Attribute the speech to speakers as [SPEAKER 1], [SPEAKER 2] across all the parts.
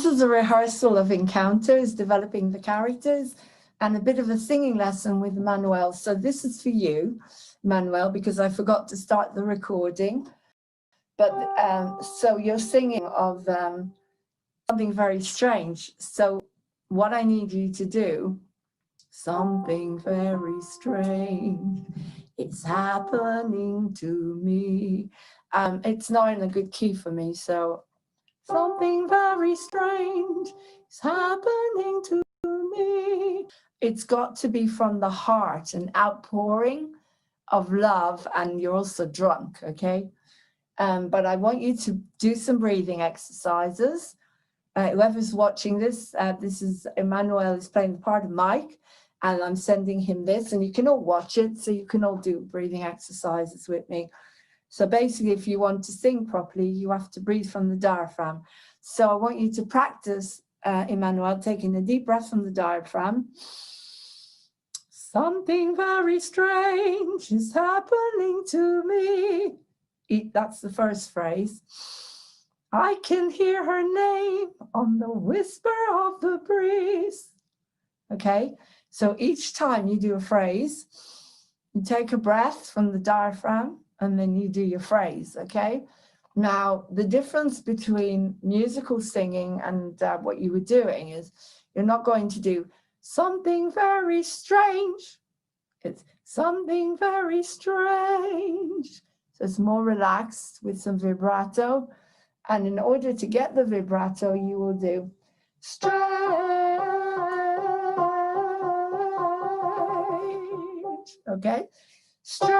[SPEAKER 1] is a rehearsal of encounters, developing the characters, and a bit of a singing lesson with Manuel. So this is for you, Manuel, because I forgot to start the recording. But so you're singing of something very strange. So what I need you to do, something very strange, it's happening to me. It's not in a good key for me, so something very strange is happening to me. It's got to be from the heart, an outpouring of love, and you're also drunk, okay? But I want you to do some breathing exercises. Whoever's watching this, this is Emmanuel is playing the part of Mike, and I'm sending him this, and you can all watch it, so you can all do breathing exercises with me. So basically, if you want to sing properly, you have to breathe from the diaphragm. So I want you to practice, Emmanuel, taking a deep breath from the diaphragm. Something very strange is happening to me. That's the first phrase. I can hear her name on the whisper of the breeze. Okay, so each time you do a phrase, you take a breath from the diaphragm and then you do your phrase, okay? Now, the difference between musical singing and what you were doing is you're not going to do something very strange. It's something very strange. So it's more relaxed with some vibrato. And in order to get the vibrato, you will do strange, okay? Strange,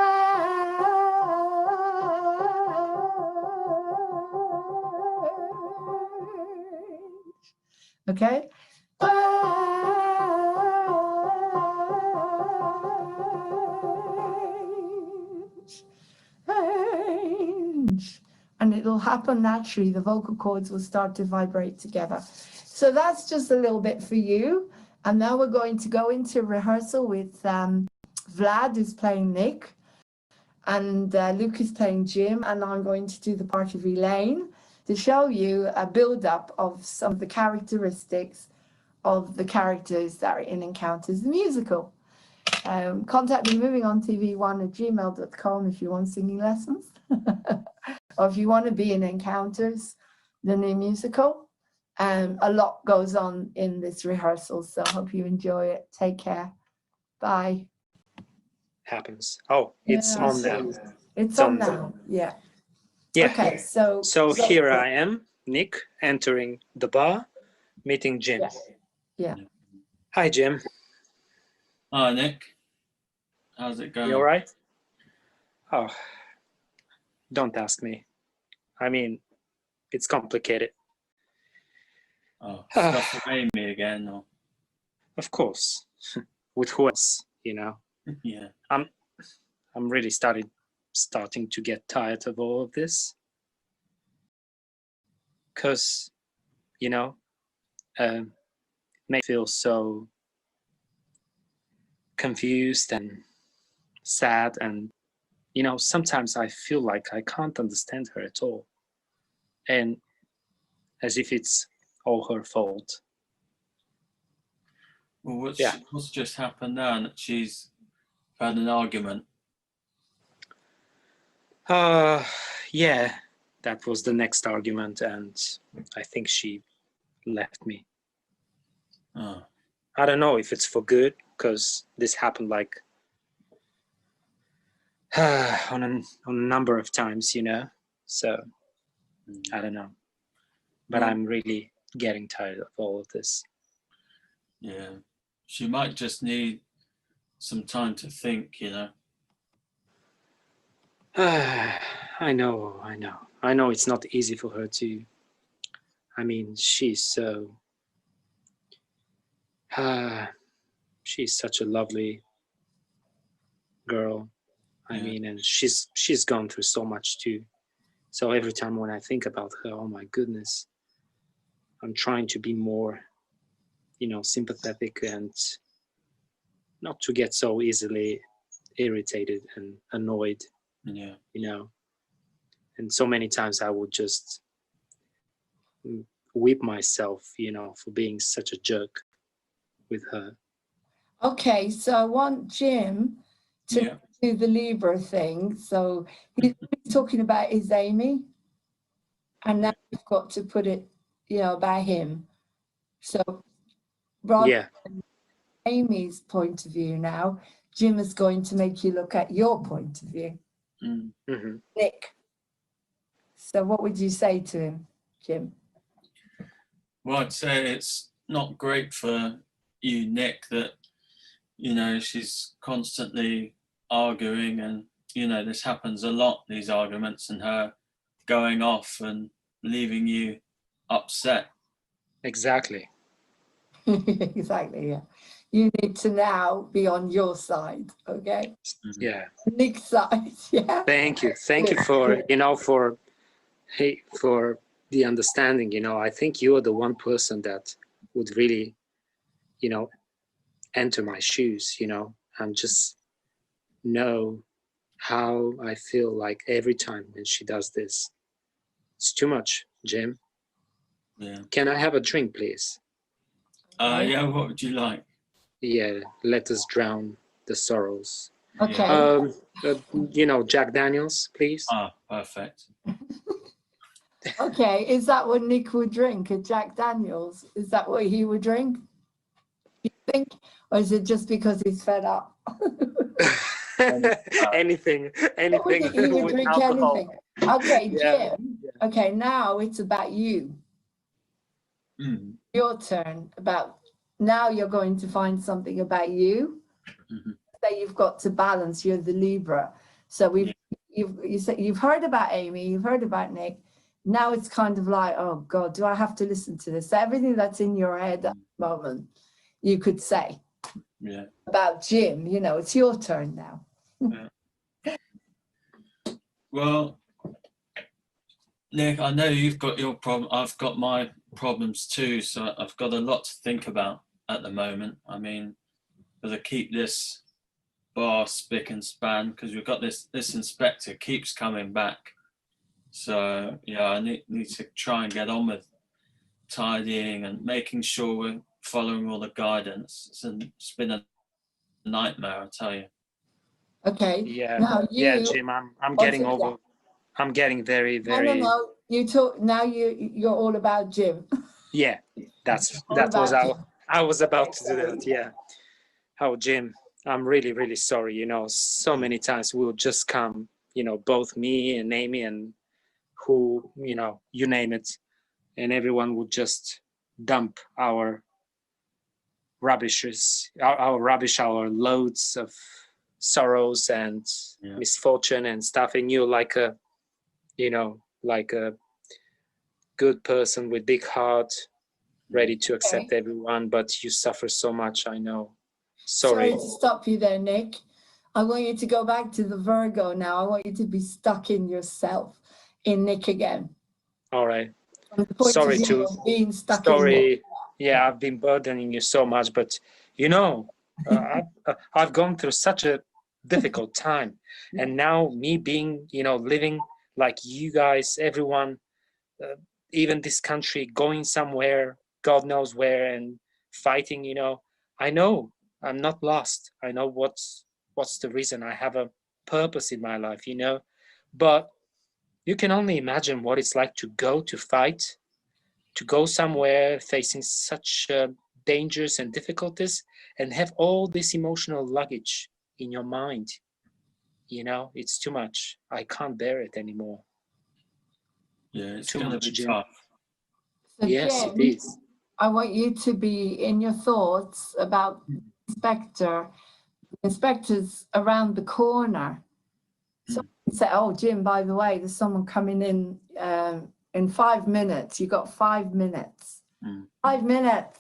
[SPEAKER 1] okay? Strange. And it'll happen naturally. The vocal cords will start to vibrate together. So that's just a little bit for you. And now we're going to go into rehearsal with Vlad, who's playing Nick, and Luke is playing Jim, and I'm going to do the part of Elaine to show you a build-up of some of the characteristics of the characters that are in Encounters the Musical. Contact me movingontv1@gmail.com if you want singing lessons. Or if you want to be in Encounters, the new musical. A lot goes on in this rehearsal, so I hope you enjoy it. Take care. Bye.
[SPEAKER 2] Happens. Oh, it's on now.
[SPEAKER 1] It's on now. Yeah.
[SPEAKER 2] Yeah.
[SPEAKER 1] Okay, so
[SPEAKER 2] here I am, Nick, entering the bar, meeting Jim.
[SPEAKER 1] Yeah.
[SPEAKER 2] Hi, Jim.
[SPEAKER 3] Hi, Nick. How's it going?
[SPEAKER 2] You all right? Oh, don't ask me. I mean, it's complicated.
[SPEAKER 3] Oh, stuff with Amy again, or?
[SPEAKER 2] Of course. With who else, you know?
[SPEAKER 3] Yeah.
[SPEAKER 2] I'm really starting to get tired of all of this. Because, you know, it may feel so confused and sad, and you know, sometimes I feel like I can't understand her at all, and as if it's all her fault.
[SPEAKER 3] Well, what's just happened now? That she's had an argument.
[SPEAKER 2] Yeah, that was the next argument, and I think she left me.
[SPEAKER 3] Oh.
[SPEAKER 2] I don't know if it's for good, because this happened like on a number of times, you know. So I don't know, but I'm really getting tired of all of this.
[SPEAKER 3] Yeah, she might just need some time to think, you know.
[SPEAKER 2] I know it's not easy for her to. I mean, she's so. She's such a lovely girl. I mean, and she's gone through so much too. So every time when I think about her, oh my goodness, I'm trying to be more, you know, sympathetic and not to get so easily irritated and annoyed.
[SPEAKER 3] Yeah.
[SPEAKER 2] You know, and so many times I would just whip myself, you know, for being such a jerk with her.
[SPEAKER 1] Okay, so I want Jim to
[SPEAKER 3] Yeah.
[SPEAKER 1] do the Libra thing. So he's talking about is Amy, and now you've got to put it, you know, about him. So rather
[SPEAKER 2] Yeah.
[SPEAKER 1] than Amy's point of view now, Jim is going to make you look at your point of view.
[SPEAKER 3] Mm.
[SPEAKER 2] Mm-hmm.
[SPEAKER 1] Nick. So what would you say to him, Jim?
[SPEAKER 3] Well, I'd say it's not great for you, Nick, that, you know, she's constantly arguing, and, you know, this happens a lot, these arguments, and her going off and leaving you upset.
[SPEAKER 2] Exactly.
[SPEAKER 1] Exactly, yeah. You need to now be on your side, okay?
[SPEAKER 2] Yeah.
[SPEAKER 1] Nick's side, yeah.
[SPEAKER 2] Thank you for, you know, for the understanding. You know, I think you're the one person that would really, you know, enter my shoes, you know, and just know how I feel like every time when she does this. It's too much, Jim.
[SPEAKER 3] Yeah.
[SPEAKER 2] Can I have a drink, please?
[SPEAKER 3] Yeah, what would you like?
[SPEAKER 2] Yeah, let us drown the sorrows.
[SPEAKER 1] Okay.
[SPEAKER 2] You know, Jack Daniels, please.
[SPEAKER 3] Ah, perfect.
[SPEAKER 1] Okay, is that what Nick would drink, a Jack Daniels? Is that what he would drink? You think? Or is it just because he's fed up?
[SPEAKER 2] anything
[SPEAKER 1] He would
[SPEAKER 2] with
[SPEAKER 1] drink
[SPEAKER 2] alcohol.
[SPEAKER 1] anything. Okay,
[SPEAKER 2] Yeah.
[SPEAKER 1] Jim. Okay, now it's about you.
[SPEAKER 3] Mm.
[SPEAKER 1] Your turn. Now you're going to find something about you
[SPEAKER 3] Mhm.
[SPEAKER 1] that you've got to balance. You're the Libra. So you've heard about Amy, you've heard about Nick. Now it's kind of like, oh God, do I have to listen to this? So everything that's in your head at the moment, you could say.
[SPEAKER 3] Yeah.
[SPEAKER 1] About Jim, you know, it's your turn now.
[SPEAKER 3] Yeah. Well, Nick, I know you've got your problem. I've got my problems too. So I've got a lot to think about at the moment. I mean, got to keep this bar spick and span, because we've got this inspector keeps coming back. So yeah, I need to try and get on with tidying and making sure we're following all the guidance. It's been a nightmare, I tell you.
[SPEAKER 1] Okay.
[SPEAKER 2] Yeah.
[SPEAKER 1] Now
[SPEAKER 2] Yeah, Jim, I'm getting over. I'm getting very, very.
[SPEAKER 1] No. You talk now. You're all about Jim.
[SPEAKER 2] Yeah, that was
[SPEAKER 1] Jim.
[SPEAKER 2] I was about to do that. Yeah. Oh, Jim, I'm really, really sorry. You know, so many times we'll just come, you know, both me and Amy and who, you know, you name it, and everyone would just dump our rubbishes, our rubbish, our loads of sorrows and misfortune and stuff. And you're like a, you know, like a good person with big heart, ready to accept everyone, but you suffer so much. I know. Sorry
[SPEAKER 1] to stop you there, Nick. I want you to go back to the Virgo now. I want you to be stuck in yourself, in Nick again.
[SPEAKER 2] All right.
[SPEAKER 1] From the point
[SPEAKER 2] Sorry
[SPEAKER 1] of view
[SPEAKER 2] to
[SPEAKER 1] of being stuck in Nick.
[SPEAKER 2] Yeah, I've been burdening you so much, but you know, I've gone through such a difficult time, and now me being, you know, living like you guys, everyone, even this country, going somewhere, God knows where, and fighting. You know, I know I'm not lost. I know what's the reason. I have a purpose in my life, you know, but you can only imagine what it's like to go to fight, to go somewhere facing such dangers and difficulties, and have all this emotional luggage in your mind. You know, it's too much. I can't bear it anymore.
[SPEAKER 3] Yeah, it's
[SPEAKER 2] too
[SPEAKER 3] going to
[SPEAKER 2] much,
[SPEAKER 3] be
[SPEAKER 2] Jim.
[SPEAKER 3] tough.
[SPEAKER 1] So
[SPEAKER 2] Yes,
[SPEAKER 1] Jim,
[SPEAKER 2] it is.
[SPEAKER 1] I want you to be in your thoughts about the inspector. The inspector's around the corner. So you say, oh, Jim, by the way, there's someone coming in 5 minutes. You got 5 minutes. 5 minutes.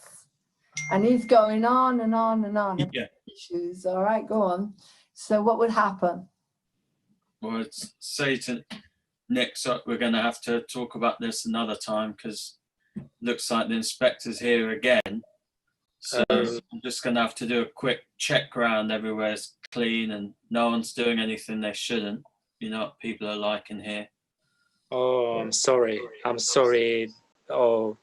[SPEAKER 1] And he's going on and on and on.
[SPEAKER 3] Yeah.
[SPEAKER 1] Issues. All right, go on. So what would happen?
[SPEAKER 3] Well, I'd say to Nick, so we're going to have to talk about this another time, because looks like the inspector's here again. So I'm just going to have to do a quick check around. Everywhere's clean and no one's doing anything they shouldn't. You know what people are like in here.
[SPEAKER 2] Oh, I'm sorry. I'm sorry. Oh,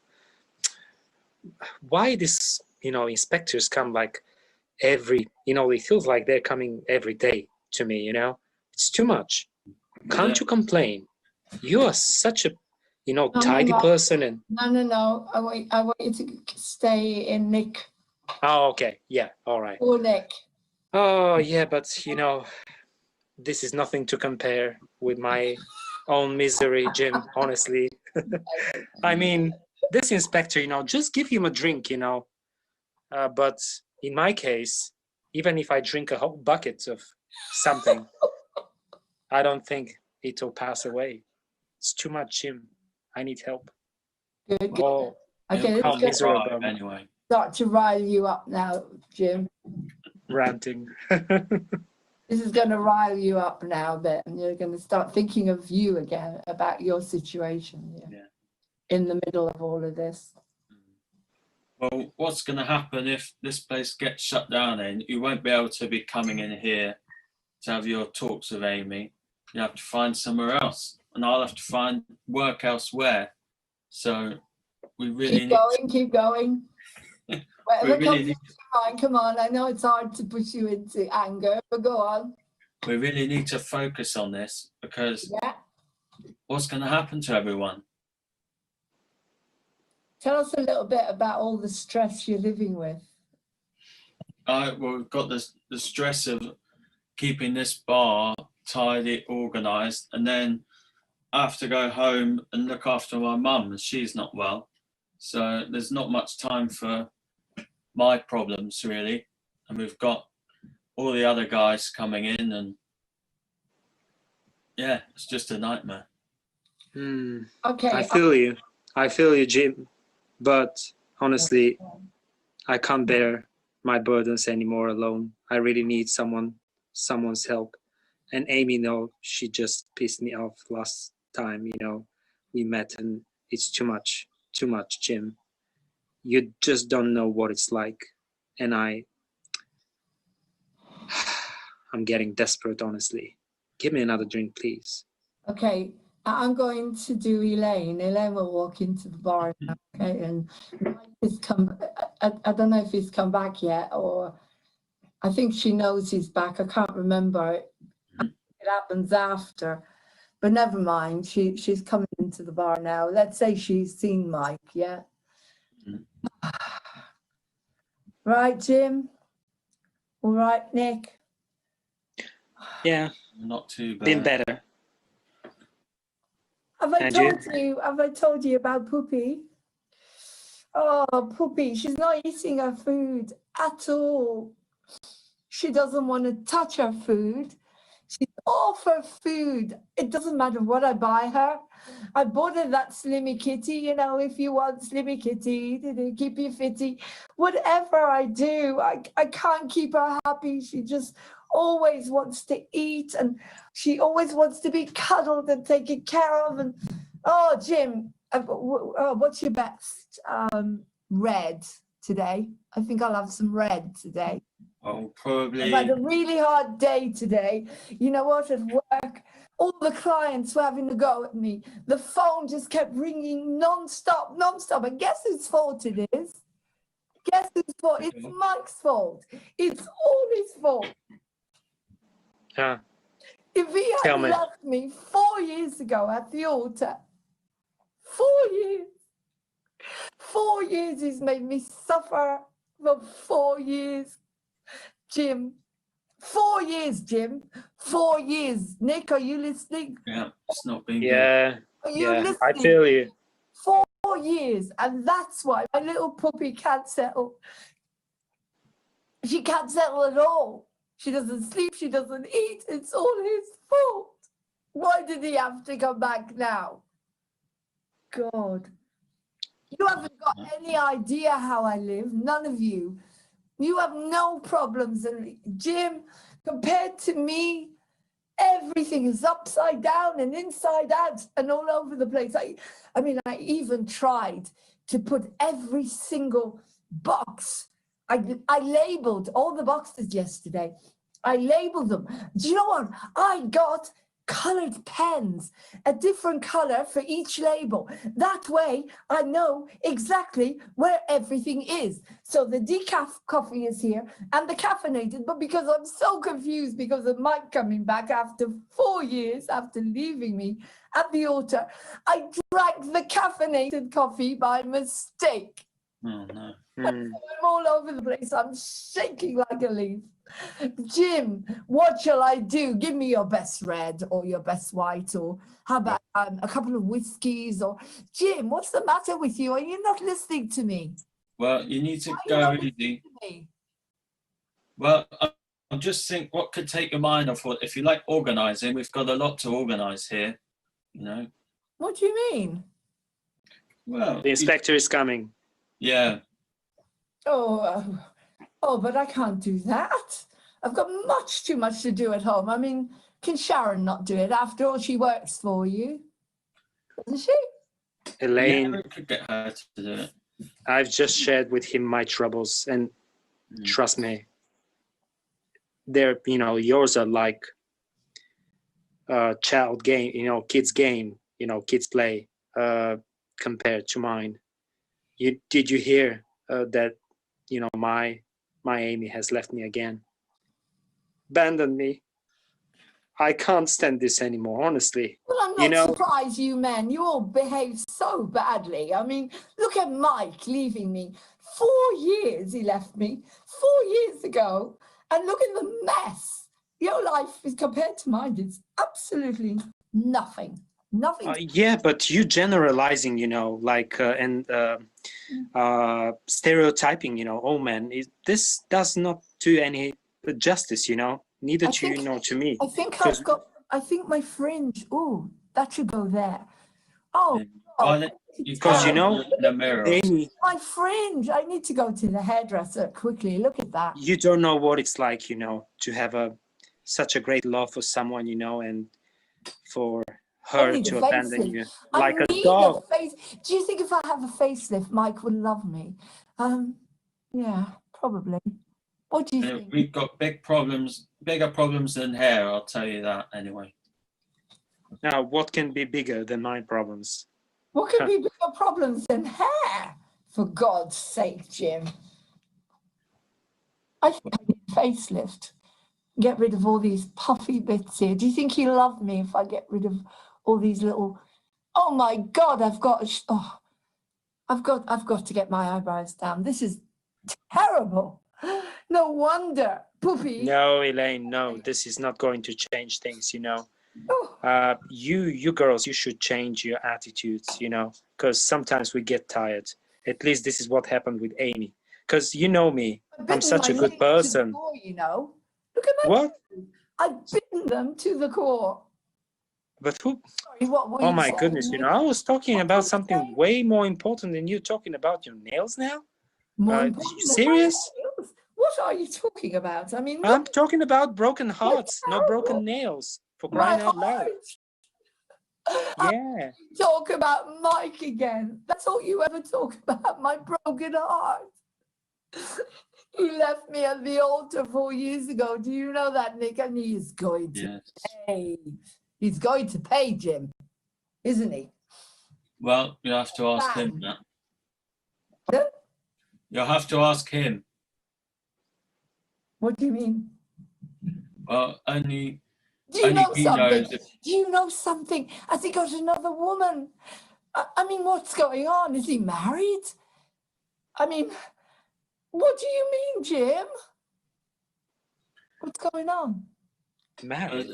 [SPEAKER 2] why this, inspectors come like every, it feels like they're coming every day to me, it's too much. Can't you complain? You are such a, tidy person and.
[SPEAKER 1] No. I want you to stay in Nick.
[SPEAKER 2] Oh, okay. Yeah. All right.
[SPEAKER 1] Or Nick.
[SPEAKER 2] Oh, yeah. But, this is nothing to compare with my own misery, Jim, honestly. I mean, this inspector, just give him a drink, but in my case, even if I drink a whole bucket of something, I don't think it will pass away. It's too much, Jim. I need help.
[SPEAKER 1] Good.
[SPEAKER 2] Oh,
[SPEAKER 1] okay,
[SPEAKER 2] how miserable.
[SPEAKER 3] Anyway.
[SPEAKER 1] Start to rile you up now, Jim.
[SPEAKER 2] Ranting.
[SPEAKER 1] This is going to rile you up now a bit, and you're going to start thinking of you again, about your situation in the middle of all of this.
[SPEAKER 3] Well, what's going to happen if this place gets shut down? Then you won't be able to be coming in here to have your talks with Amy. You have to find somewhere else, and I'll have to find work elsewhere. So we really
[SPEAKER 1] keep going. Whatever comes to mind, come on. I know it's hard to push you into anger, but go on.
[SPEAKER 3] We really need to focus on this, because what's going to happen to everyone?
[SPEAKER 1] Tell us a little bit about all the stress you're living with.
[SPEAKER 3] Well, we've got the stress of keeping this bar tidy, organised, and then I have to go home and look after my mum, and she's not well. So there's not much time for my problems, really. And we've got all the other guys coming in, and yeah, it's just a nightmare.
[SPEAKER 1] Okay.
[SPEAKER 2] I feel you, Jim. But honestly, I can't bear my burdens anymore alone. I really need someone's help. And Amy, she just pissed me off last time, we met, and it's too much, Jim. You just don't know what it's like. And I'm getting desperate, honestly. Give me another drink, please.
[SPEAKER 1] Okay, I'm going to do Elaine. Elaine will walk into the bar now, okay? And Mike has come, I don't know if he's come back yet, or I think she knows he's back. I can't remember. It happens after, but never mind. She's coming into the bar now. Let's say she's seen Mike, yeah? Right, Jim? All right, Nick?
[SPEAKER 2] Yeah.
[SPEAKER 3] Not too bad.
[SPEAKER 2] Been better.
[SPEAKER 1] Have I told you about Poopy? Oh, Poopy, she's not eating her food at all. She doesn't want to touch her food. She's off her food. It doesn't matter what I buy her. I bought her that Slimmy Kitty, if you want Slimmy Kitty, keep you fitty. Whatever I do, I can't keep her happy. She just always wants to eat, and she always wants to be cuddled and taken care of. And oh, Jim, what's your best red today? I think I'll have some red today.
[SPEAKER 3] Oh, probably.
[SPEAKER 1] I've had a really hard day today. You know what? At work, all the clients were having a go at me. The phone just kept ringing non-stop. And guess whose fault it is? Guess whose fault? It's Mike's fault. It's all his fault.
[SPEAKER 2] Yeah.
[SPEAKER 1] If he had left me 4 years ago at the altar, 4 years. 4 years he's made me suffer for 4 years. Jim, 4 years, Jim. 4 years. Nick, are you listening?
[SPEAKER 3] Yeah, it's not been
[SPEAKER 2] good.
[SPEAKER 1] Are you listening?
[SPEAKER 2] I feel you.
[SPEAKER 1] 4 years, and that's why my little puppy can't settle. She can't settle at all. She doesn't sleep, she doesn't eat. It's all his fault. Why did he have to come back now? God. You haven't got any idea how I live, none of you. You have no problems. And Jim, compared to me, everything is upside down and inside out and all over the place. I mean, I even tried to put every single box. I labeled all the boxes yesterday. I labeled them. Do you know what? I got colored pens, a different color for each label. That way I know exactly where everything is. So the decaf coffee is here and the caffeinated, but because I'm so confused because of Mike coming back after 4 years after leaving me at the altar, I drank the caffeinated coffee by mistake.
[SPEAKER 3] Oh, no.
[SPEAKER 2] Mm.
[SPEAKER 1] I'm all over the place. I'm shaking like a leaf. Jim, what shall I do? Give me your best red or your best white, or how about a couple of whiskeys? Or Jim, what's the matter with you? Are you not listening to me?
[SPEAKER 3] Well, you need to
[SPEAKER 1] Are you
[SPEAKER 3] go
[SPEAKER 1] not
[SPEAKER 3] easy.
[SPEAKER 1] listening to me?
[SPEAKER 3] Well, I'm just think what could take your mind off. What if you like organising? We've got a lot to organise here. You know.
[SPEAKER 1] What do you mean?
[SPEAKER 3] Well,
[SPEAKER 2] The inspector is coming.
[SPEAKER 3] yeah.
[SPEAKER 1] Oh, but I can't do that. I've got much too much to do at home. I mean, can Sharon not do it? After all, she works for you, doesn't she?
[SPEAKER 2] Elaine,
[SPEAKER 3] Yeah, we could get her to do it.
[SPEAKER 2] I've just shared with him my troubles, and trust me, they're, you know, yours are like child game, you know, kids game, you know, kids play, compared to mine. Did you hear that, you know, my Amy has left me again, abandoned me? I can't stand this anymore, honestly.
[SPEAKER 1] Well, I'm
[SPEAKER 2] You
[SPEAKER 1] not
[SPEAKER 2] know,
[SPEAKER 1] surprised you men, you all behave so badly. I mean, look at Mike leaving me. 4 years he left me, 4 years ago. And look at the mess. Your life is compared to mine, it's absolutely nothing. Nothing.
[SPEAKER 2] yeah, but you generalizing, you know, like and stereotyping, you know, oh man, this does not do any justice, you know, neither
[SPEAKER 1] I
[SPEAKER 2] to you
[SPEAKER 1] think-
[SPEAKER 2] nor to me.
[SPEAKER 1] I think my fringe, oh, that should go there. Oh,
[SPEAKER 3] Why
[SPEAKER 1] God,
[SPEAKER 3] don't you
[SPEAKER 2] Because,
[SPEAKER 3] come
[SPEAKER 2] you know,
[SPEAKER 3] in the mirror?
[SPEAKER 2] Amy,
[SPEAKER 1] my fringe. I need to go to the hairdresser quickly. Look at that.
[SPEAKER 2] you don't know what it's like, you know, to have such a great love for someone, you know, and for
[SPEAKER 1] I
[SPEAKER 2] her
[SPEAKER 1] need
[SPEAKER 2] to
[SPEAKER 1] a
[SPEAKER 2] abandon
[SPEAKER 1] facelift.
[SPEAKER 2] you
[SPEAKER 1] I
[SPEAKER 2] like a
[SPEAKER 1] need
[SPEAKER 2] dog.
[SPEAKER 1] Do you think if I have a facelift, Mike would love me? Yeah, probably. What do you think?
[SPEAKER 3] We've got bigger problems than hair. I'll tell you that anyway.
[SPEAKER 2] Now, what can be bigger than my problems?
[SPEAKER 1] What could be bigger problems than hair? For God's sake, Jim. I think I need a facelift. Get rid of all these puffy bits here. Do you think he'll love me if I get rid of all these little? Oh my God! I've got to get my eyebrows down. This is terrible. No wonder, Poopy.
[SPEAKER 2] No, Elaine, no, this is not going to change things, you know.
[SPEAKER 1] Oh,
[SPEAKER 2] You girls, you should change your attitudes, you know, because sometimes we get tired. At least this is what happened with Amy. Because you know me,
[SPEAKER 1] I've
[SPEAKER 2] I'm
[SPEAKER 1] bitten
[SPEAKER 2] such
[SPEAKER 1] my
[SPEAKER 2] a good
[SPEAKER 1] nails to the
[SPEAKER 2] person.
[SPEAKER 1] core, you know. Look at my.
[SPEAKER 2] What?
[SPEAKER 1] I've bitten them to the core.
[SPEAKER 2] But who?
[SPEAKER 1] Sorry, what were
[SPEAKER 2] Oh
[SPEAKER 1] you
[SPEAKER 2] my
[SPEAKER 1] saying,
[SPEAKER 2] goodness, you
[SPEAKER 1] Nick?
[SPEAKER 2] know, I was talking
[SPEAKER 1] What
[SPEAKER 2] about
[SPEAKER 1] were you
[SPEAKER 2] something
[SPEAKER 1] saying?
[SPEAKER 2] way more important than you talking about your nails now.
[SPEAKER 1] More
[SPEAKER 2] You
[SPEAKER 1] important than my
[SPEAKER 2] serious?
[SPEAKER 1] nails? What are you talking about? I mean,
[SPEAKER 2] I'm
[SPEAKER 1] look,
[SPEAKER 2] talking about broken hearts, no
[SPEAKER 1] terrible.
[SPEAKER 2] broken nails, for
[SPEAKER 1] my
[SPEAKER 2] crying out loud.
[SPEAKER 1] heart.
[SPEAKER 2] Yeah.
[SPEAKER 1] Talk about Mike again. That's all you ever talk about, my broken heart. He left me at the altar 4 years ago. Do you know that, Nick? And he is going to
[SPEAKER 3] Yes.
[SPEAKER 1] pay. He's going to pay, Jim, isn't he?
[SPEAKER 3] Well, you have to ask him that.
[SPEAKER 1] Pardon?
[SPEAKER 3] You'll have to ask him.
[SPEAKER 1] What do you mean?
[SPEAKER 3] Well, only
[SPEAKER 1] Do you
[SPEAKER 3] only
[SPEAKER 1] know
[SPEAKER 3] he
[SPEAKER 1] something?
[SPEAKER 3] knows.
[SPEAKER 1] Do you know something? Has he got another woman? I mean, what's going on? Is he married? I mean, what do you mean, Jim? What's going on?
[SPEAKER 2] Married.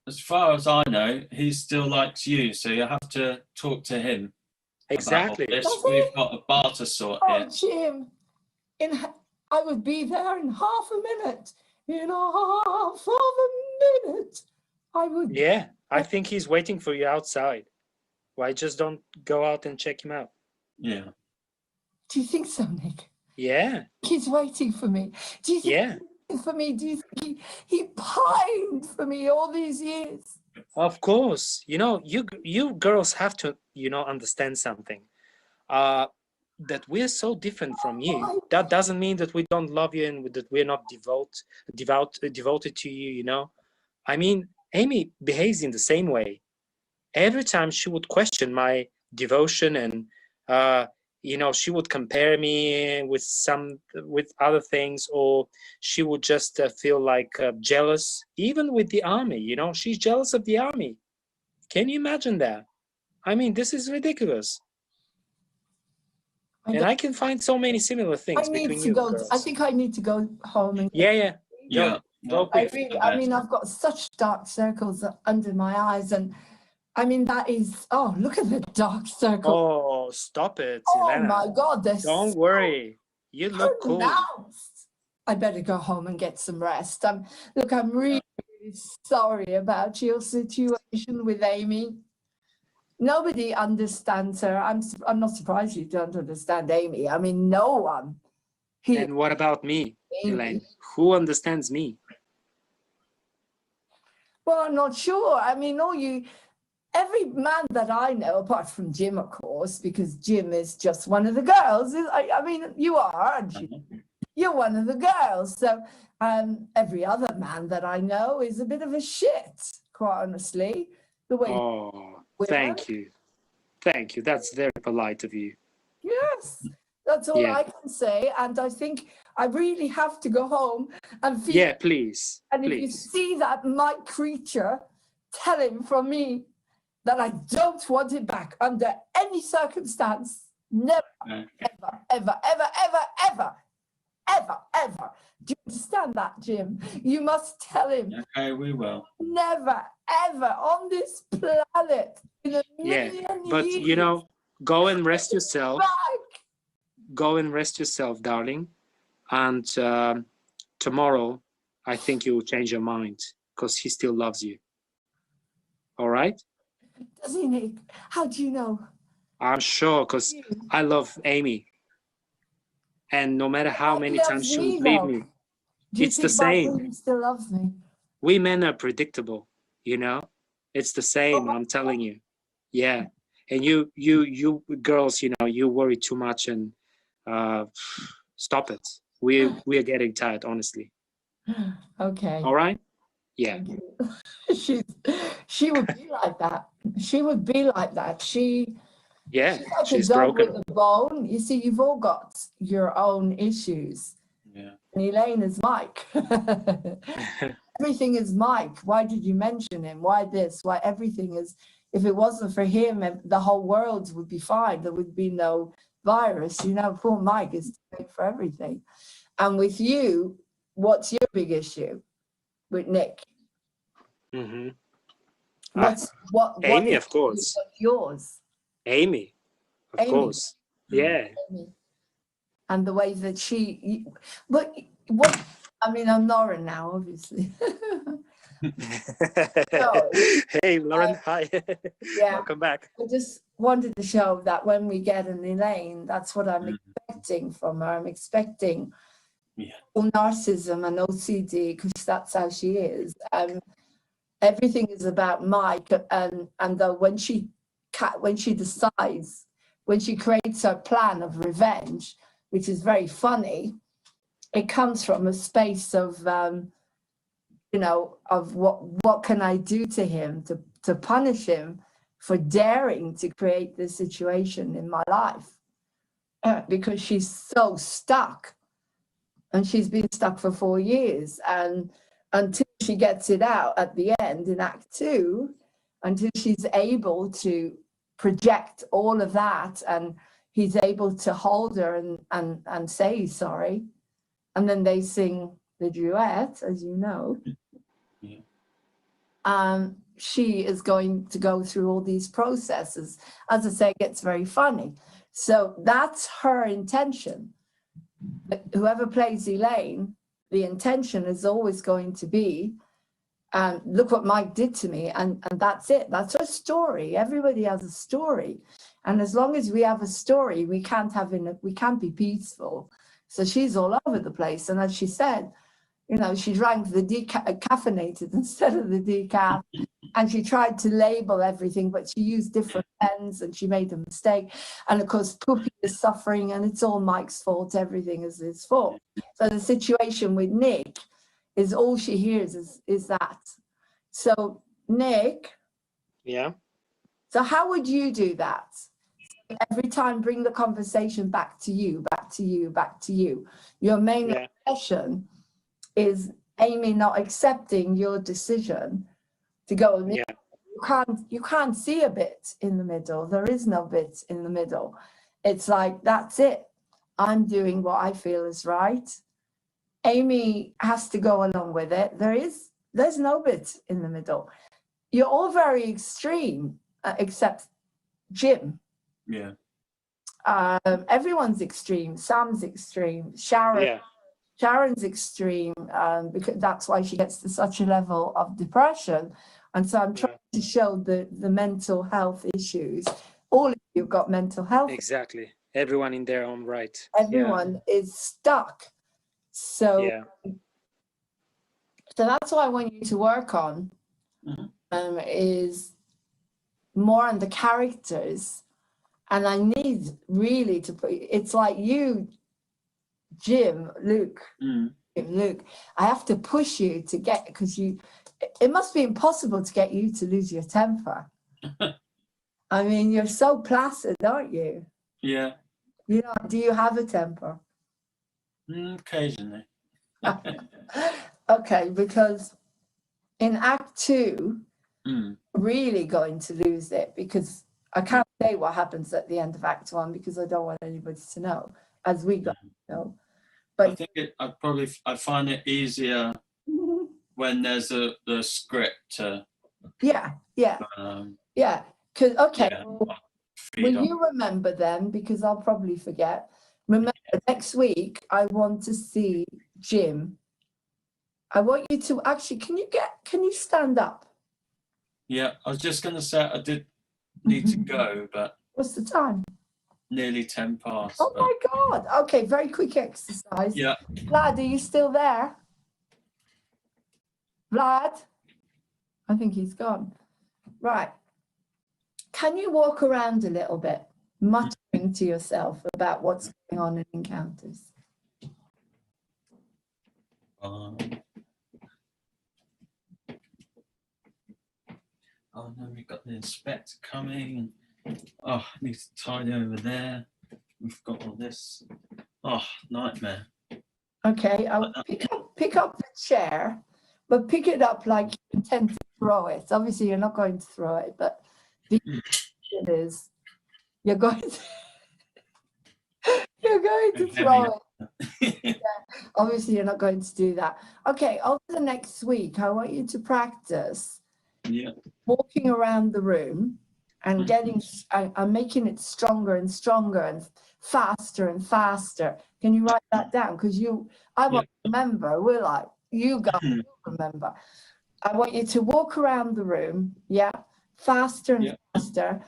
[SPEAKER 3] As far as I know, he still likes you, so you have to talk to him.
[SPEAKER 2] Exactly.
[SPEAKER 3] About all this.
[SPEAKER 1] Does he?
[SPEAKER 3] We've got a bar to sort
[SPEAKER 1] Oh,
[SPEAKER 3] here.
[SPEAKER 1] Jim, I would be there in half a minute. In half of a minute, I would.
[SPEAKER 2] Yeah, I think he's waiting for you outside. Why just don't go out and check him out?
[SPEAKER 3] Yeah.
[SPEAKER 1] Do you think so, Nick?
[SPEAKER 2] Yeah,
[SPEAKER 1] He's waiting for me. Do you think
[SPEAKER 2] yeah,
[SPEAKER 1] he's waiting for me? Do you think he pined for me all these years?
[SPEAKER 2] of course. You know, you girls have to, you know, understand something. That we're so different from you. That doesn't mean that we don't love you and that we're not devoted to you, you know. I mean, Amy behaves in the same way. Every time she would question my devotion, and she would compare me with other things, or she would just feel like jealous. Even with the army, she's jealous of the army. Can you imagine that? I mean, this is ridiculous. And I can find so many similar things between you girls.
[SPEAKER 1] I think I need to go home and
[SPEAKER 2] Yeah. Go quick.
[SPEAKER 1] I mean, I've got such dark circles under my eyes, and I mean, that is, oh, look at the dark circle.
[SPEAKER 2] Oh, stop it,
[SPEAKER 1] Oh
[SPEAKER 2] Elena.
[SPEAKER 1] my God,
[SPEAKER 2] Don't worry. You look cool.
[SPEAKER 1] I better go home and get some rest. Look, I'm really, really sorry about your situation with Amy. Nobody understands her. I'm not surprised you don't understand Amy. I mean, no one.
[SPEAKER 2] And what about me, Elaine? Who understands me?
[SPEAKER 1] Well, I'm not sure. I mean, every man that I know, apart from Jim, of course, because Jim is just one of the girls. I mean, you are, aren't you? You're one of the girls. So every other man that I know is a bit of a shit, quite honestly. The way.
[SPEAKER 2] Oh, thank you. Thank you. That's very polite of you.
[SPEAKER 1] Yes, that's all I can say. And I think I really have to go home and feel.
[SPEAKER 2] Yeah, please.
[SPEAKER 1] And if you see that Mike creature, tell him from me that I don't want it back under any circumstance. Never, ever, ever, ever, ever, ever, ever, ever. Do you understand that, Jim? You must tell him.
[SPEAKER 3] Okay, we will.
[SPEAKER 1] Never, ever on this planet in a million
[SPEAKER 2] but
[SPEAKER 1] years.
[SPEAKER 2] Go and rest yourself.
[SPEAKER 1] Back.
[SPEAKER 2] Go and rest yourself, darling. And tomorrow, I think you will change your mind because he still loves you. All right?
[SPEAKER 1] Does he, Nick? How do you know?
[SPEAKER 2] I'm sure, because I love Amy. And no matter how many times she would leave me, it's the same.
[SPEAKER 1] He still loves me.
[SPEAKER 2] We men are predictable, It's the same, I'm telling you. Yeah. And you girls, you worry too much, and stop it. We are getting tired, honestly.
[SPEAKER 1] Okay.
[SPEAKER 2] All right? Yeah.
[SPEAKER 1] She would be like that. She would be like that. She's like a dog
[SPEAKER 2] broken
[SPEAKER 1] with a bone. You see, you've all got your own issues.
[SPEAKER 3] Yeah.
[SPEAKER 1] And Elaine is Mike. Everything is Mike. Why did you mention him? Why this? Why everything is? If it wasn't for him, the whole world would be fine. There would be no virus. Poor Mike is to blame for everything. And with you, what's your big issue with Nick?
[SPEAKER 2] Mm-hmm.
[SPEAKER 1] Amy,
[SPEAKER 2] of course.
[SPEAKER 1] What's yours?
[SPEAKER 2] Amy, of course. Yeah.
[SPEAKER 1] Amy. And the way that I'm Lauren now, obviously.
[SPEAKER 2] Hey, Lauren, hi.
[SPEAKER 1] Yeah.
[SPEAKER 2] Welcome back.
[SPEAKER 1] I just wanted to show that when we get an Elaine, that's what I'm expecting from her. I'm expecting narcissism and OCD, because that's how she is. Everything is about Mike, and when she decides, when she creates her plan of revenge, which is very funny, it comes from a space of of what can I do to him to punish him for daring to create this situation in my life, because she's so stuck, and she's been stuck for 4 years, and until she gets it out at the end in Act 2, until she's able to project all of that, and he's able to hold her and say he's sorry, and then they sing the duet, as you know. She is going to go through all these processes. As I say, it gets very funny. So that's her intention. Whoever plays Elaine, the intention is always going to be, look what Mike did to me, and that's it. That's her story. Everybody has a story, and as long as we have a story, we can't be peaceful. So she's all over the place, and as she said, she drank the caffeinated instead of the decaf, and she tried to label everything, but she used different pens, and she made a mistake. And of course, Poopy is suffering, and it's all Mike's fault. Everything is his fault. So the situation with Nick is all she hears is that. So Nick,
[SPEAKER 2] Yeah.
[SPEAKER 1] so how would you do that? Every time bring the conversation back to you, back to you, back to you. Your main
[SPEAKER 2] Yeah.
[SPEAKER 1] obsession is Amy not accepting your decision to go.
[SPEAKER 2] Yeah.
[SPEAKER 1] You can't see a bit in the middle. There is no bit in the middle. It's like, that's it. I'm doing what I feel is right. Amy has to go along with it. There's no bit in the middle. You're all very extreme, except Jim.
[SPEAKER 3] Yeah.
[SPEAKER 1] Everyone's extreme. Sam's extreme.
[SPEAKER 2] Yeah.
[SPEAKER 1] Sharon's extreme, because that's why she gets to such a level of depression. And so I'm trying to show the mental health issues. All of you have got mental health.
[SPEAKER 2] Exactly. Everyone in their own right.
[SPEAKER 1] Everyone is stuck. So,
[SPEAKER 2] Yeah.
[SPEAKER 1] so that's what I want you to work on, is more on the characters. And I need really to put, it's like you, Jim, Luke, Luke, I have to push you to get, because it must be impossible to get you to lose your temper. I mean, you're so placid, aren't you?
[SPEAKER 3] Yeah.
[SPEAKER 1] You know, do you have a temper?
[SPEAKER 3] Occasionally.
[SPEAKER 1] Okay, because in Act 2, really going to lose it, because I can't say what happens at the end of Act 1 because I don't want anybody to know, as we go to know. But
[SPEAKER 3] I think I find it easier when there's the script to
[SPEAKER 1] yeah. Because will you remember then? Because I'll probably forget. Remember, next week I want to see Jim. I want you to actually. Can you stand up?
[SPEAKER 3] Yeah, I was just going to say I did need to go, but
[SPEAKER 1] What's the time?
[SPEAKER 3] nearly 10 past.
[SPEAKER 1] Oh my God! Okay, very quick exercise.
[SPEAKER 3] Yeah.
[SPEAKER 1] Vlad, are you still there? Vlad, I think he's gone. Right. Can you walk around a little bit, muttering to yourself about what's going on in encounters?
[SPEAKER 3] Oh no, we've got the inspector coming. Oh, I need to tidy over there. We've got all this. Oh, nightmare.
[SPEAKER 1] Okay, I'll pick up the chair, but pick it up like you intend to throw it. Obviously, you're not going to throw it, but the it is you're going to throw it. Yeah, obviously, you're not going to do that. Okay, over the next week, I want you to practice walking around the room and getting and making it stronger and stronger and faster and faster. Can you write that down? Because I won't remember, will I? You guys will remember. I want you to walk around the room, faster and faster,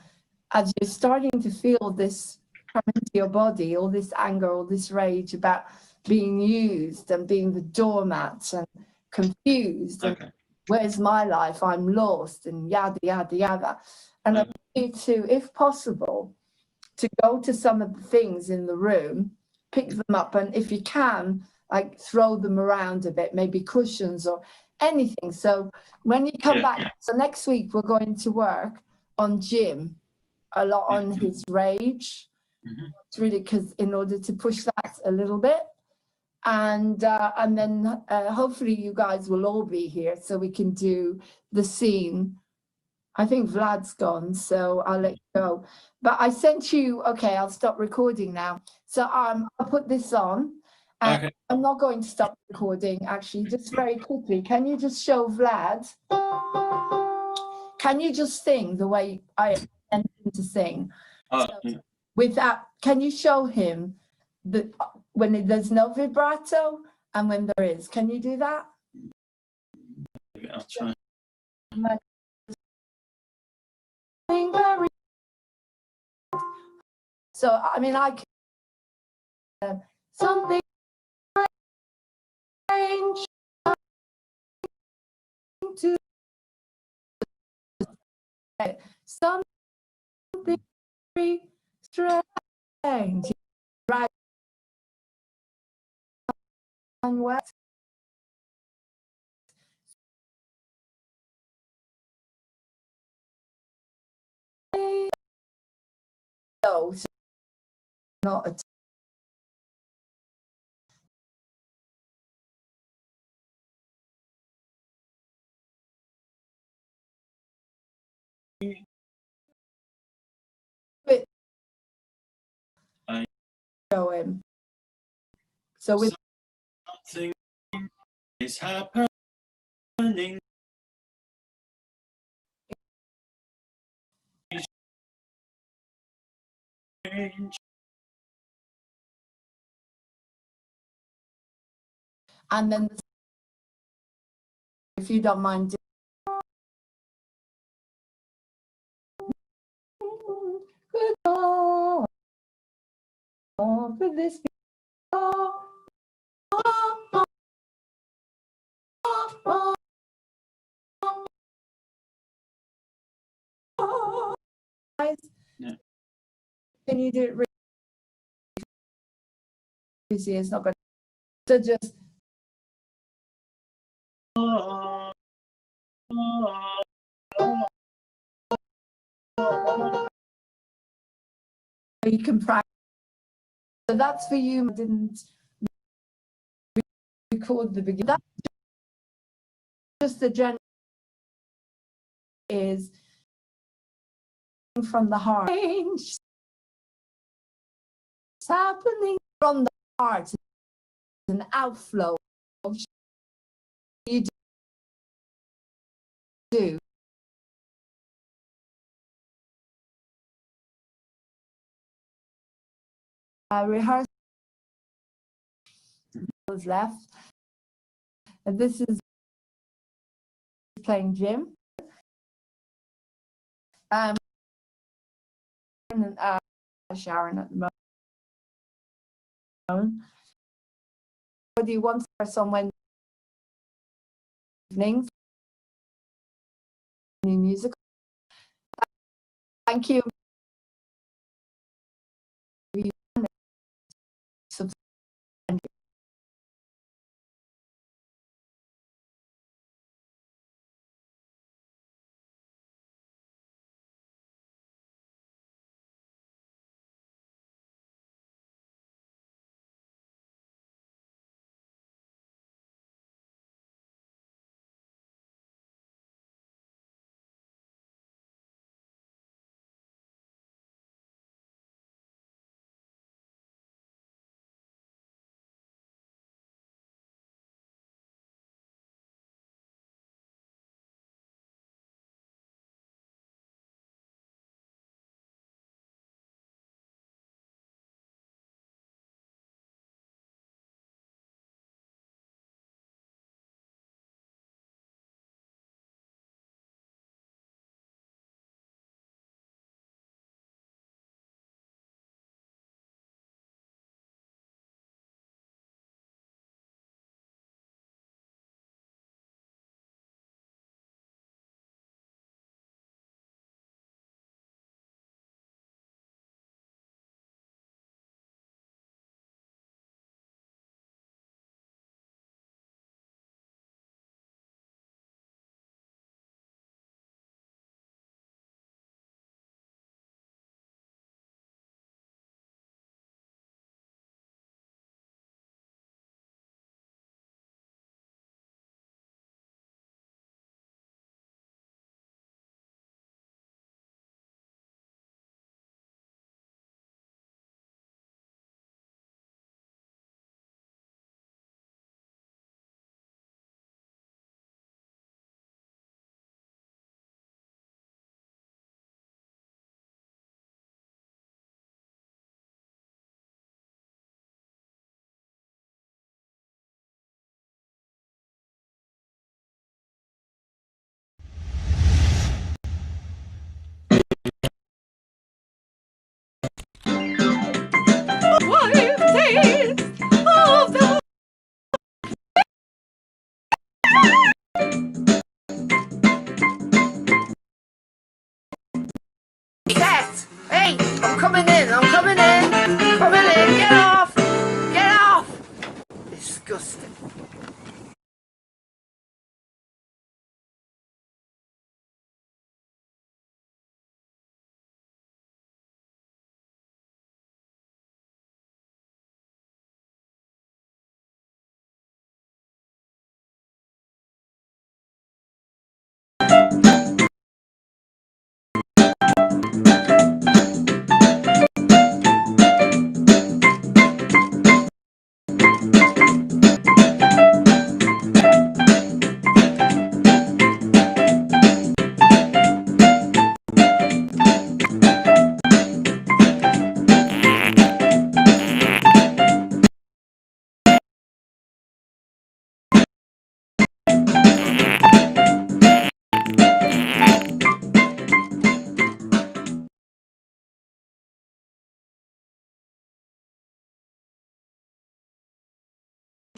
[SPEAKER 1] as you're starting to feel this come into your body, all this anger, all this rage about being used and being the doormat and confused. And where's my life? I'm lost and yada, yada, yada. And I want you to, if possible, to go to some of the things in the room, pick them up, and if you can, like throw them around a bit, maybe cushions or anything. So when you come back, so next week we're going to work on Jim, a lot on his rage. It's really because in order to push that a little bit. And then hopefully you guys will all be here so we can do the scene. I think Vlad's gone, so I'll let you go. But I sent you, okay, I'll stop recording now. So I'll put this on. And I'm not going to stop recording, actually, just very quickly. Can you just show Vlad? Can you just sing the way I intend him to sing? With that, can you show him when there's no vibrato and when there is? Can you do that?
[SPEAKER 3] I'll try.
[SPEAKER 1] So, I mean, I can something strange to something very strange. Right on west. So not a bit show him. So with
[SPEAKER 3] Something is happening.
[SPEAKER 1] and then if you don't mind good God, for this
[SPEAKER 3] Yeah.
[SPEAKER 1] Can you do it really easy? It's not going to just you can practice. So that's for you. I didn't record the beginning. That's just the general is from the heart. It's happening from the heart. It's an outflow of you do. Rehearsal is left. And this is playing Jim. And Sharon at the moment. Whether you want to on Wednesday evenings, new music. Thank you. Hey, I'm coming in, get off, disgusting.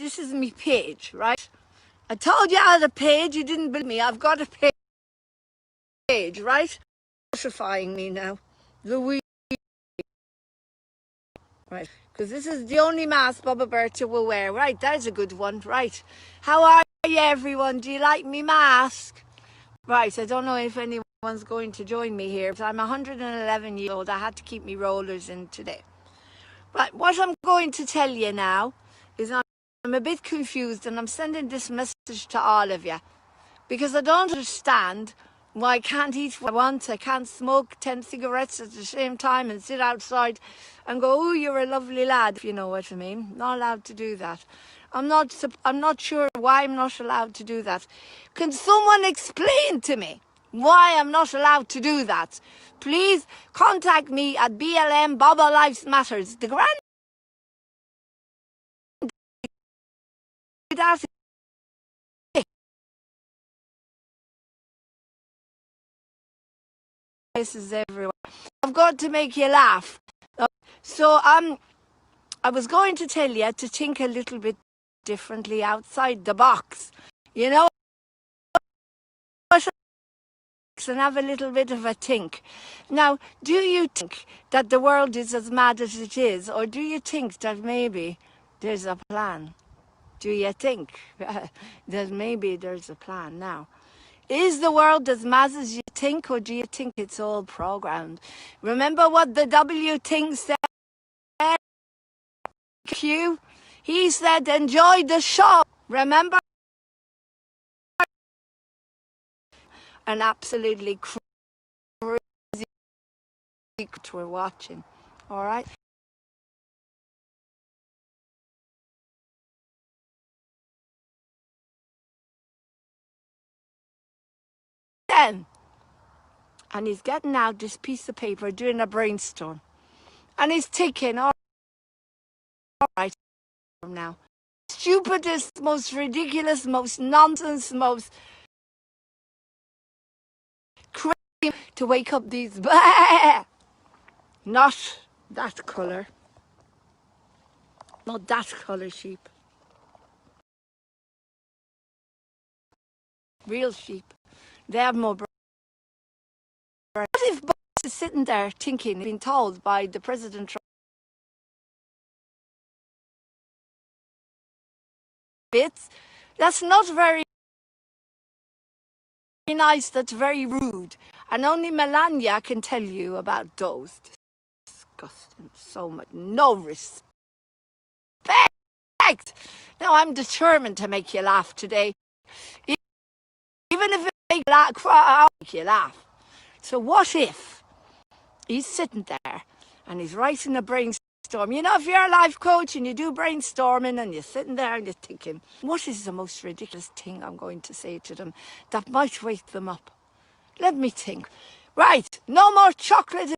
[SPEAKER 1] this is me page, right? I told you I had a page, you didn't believe me. I've got a page, right? Notifying me now. Louise. Right, because this is the only mask Bubba Berta will wear. Right, there's a good one. Right, how are you, everyone? Do you like me mask? Right, I don't know if anyone's going to join me here, but I'm 111 years old. I had to keep me rollers in today. Right, what I'm going to tell you now is I'm a bit confused, and I'm sending this message to all of you because I don't understand why I can't eat what I want. I can't smoke 10 cigarettes at the same time and sit outside and go, oh, you're a lovely lad, if you know what I mean. Not allowed to do that. I'm not sure why I'm not allowed to do that. Can someone explain to me why I'm not allowed to do that? Please contact me at BLM Baba Lives Matters. The grand that places everywhere. I've got to make you laugh. So I was going to tell you to think a little bit differently outside the box. You know, and have a little bit of a think. Now, do you think that the world is as mad as it is, or do you think that maybe there's a plan? Do you think that maybe there's a plan now? Is the world as mad as you think, or do you think it's all programmed? Remember what the W thing said? Q? He said, enjoy the show. Remember? An absolutely crazy we're watching. All right? Then, and he's getting out this piece of paper, doing a brainstorm. And he's ticking, all right, now. Stupidest, most ridiculous, most nonsense, most crazy to wake up these... Not that colour. Not that colour sheep. Real sheep. They have more brains. What if Boss is sitting there thinking, being told by the President bits? That's not very nice, that's very rude. And only Melania can tell you about those. Disgusting. So much. No respect. Now I'm determined to make you laugh today. Even if it makes you laugh, I'll make you laugh. So what if he's sitting there and he's writing a brainstorm? You know, if you're a life coach and you do brainstorming and you're sitting there and you're thinking, what is the most ridiculous thing I'm going to say to them that might wake them up? Let me think. Right, no more chocolate